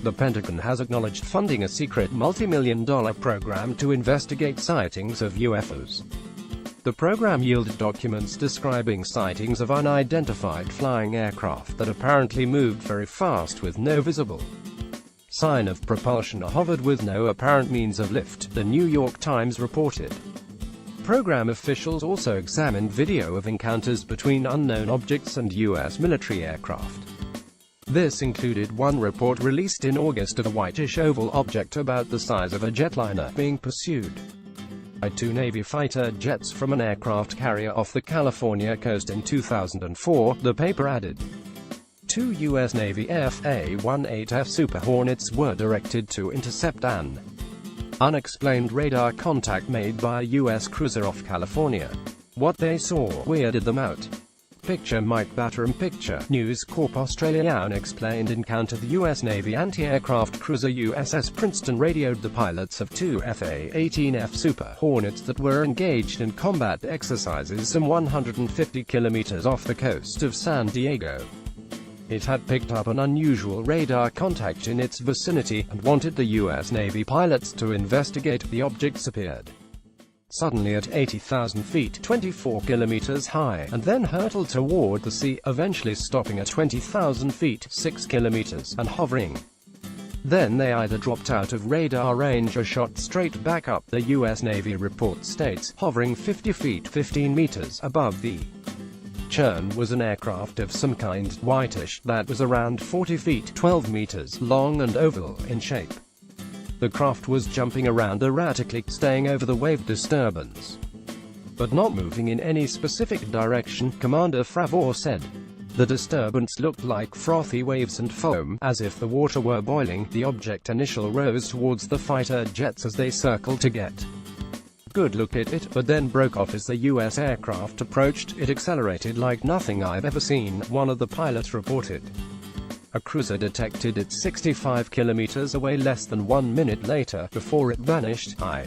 The Pentagon has acknowledged funding a secret multi-million-dollar program to investigate sightings of UFOs. The program yielded documents describing sightings of unidentified flying aircraft that apparently moved very fast with no visible sign of propulsion or hovered with no apparent means of lift, the New York Times reported. Program officials also examined video of encounters between unknown objects and U.S. military aircraft. This included one report released in August of a whitish oval object about the size of a jetliner being pursued by two Navy fighter jets from an aircraft carrier off the California coast in 2004, the paper added. Two U.S. Navy F/A-18F Super Hornets were directed to intercept an unexplained radar contact made by a U.S. cruiser off California. What they saw weirded them out. Picture Mike Batteram. Picture News Corp Australia. Unexplained encounter. The U.S. Navy anti-aircraft cruiser USS Princeton radioed the pilots of two F/A-18F Super Hornets that were engaged in combat exercises some 150 kilometers off the coast of San Diego. It had picked up an unusual radar contact in its vicinity, and wanted the U.S. Navy pilots to investigate. The objects appeared suddenly at 80,000 feet 24 kilometers high, and then hurtled toward the sea, eventually stopping at 20,000 feet 6 kilometers, and hovering. Then they either dropped out of radar range or shot straight back up, the U.S. Navy report states, hovering 50 feet 15 meters above the churn was an aircraft of some kind, whitish, that was around 40 feet 12 meters long and oval in shape. The craft was jumping around erratically, staying over the wave disturbance, but not moving in any specific direction, Commander Fravor said. The disturbance looked like frothy waves and foam, as if the water were boiling. The object initially rose towards the fighter jets as they circled to get a good look at it, but then broke off as the U.S. aircraft approached. It accelerated like nothing I've ever seen, one of the pilots reported. A cruiser detected it 65 kilometers away less than 1 minute later, before it vanished. I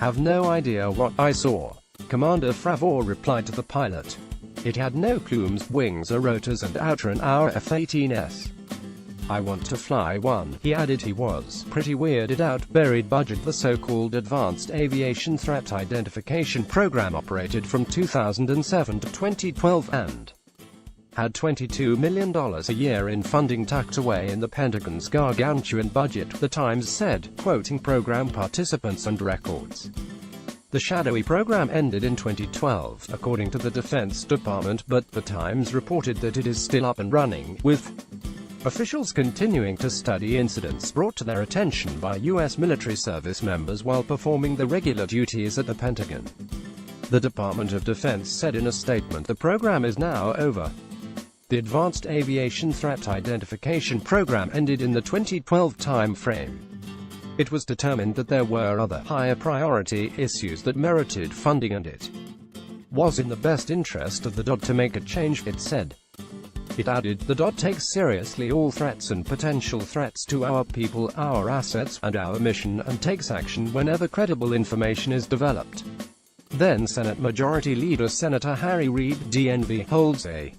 have no idea what I saw, Commander Fravor replied to the pilot. It had no plumes, wings or rotors and outrun our F-18s. I want to fly one, he added. He was pretty weirded out. Buried budget. The so-called Advanced Aviation Threat Identification Program operated from 2007 to 2012 and had $22 million a year in funding tucked away in the Pentagon's gargantuan budget, the Times said, quoting program participants and records. The shadowy program ended in 2012, according to the Defense Department, but the Times reported that it is still up and running, with officials continuing to study incidents brought to their attention by U.S. military service members while performing their regular duties at the Pentagon. The Department of Defense said in a statement the program is now over. The Advanced Aviation Threat Identification Program ended in the 2012 time frame. It was determined that there were other, higher priority issues that merited funding, and it was in the best interest of the DoD to make a change, it said. It added, the DoD takes seriously all threats and potential threats to our people, our assets, and our mission, and takes action whenever credible information is developed. Then Senate Majority Leader Senator Harry Reid, DNV, holds a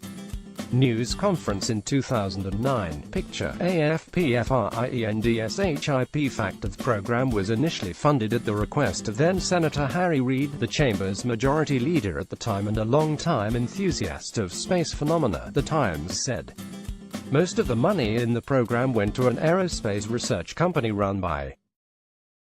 news conference in 2009. Picture AFPFRIENDSHIP. Fact. The program was initially funded at the request of then-Senator Harry Reid, the chamber's majority leader at the time and a long-time enthusiast of space phenomena, the Times said. Most of the money in the program went to an aerospace research company run by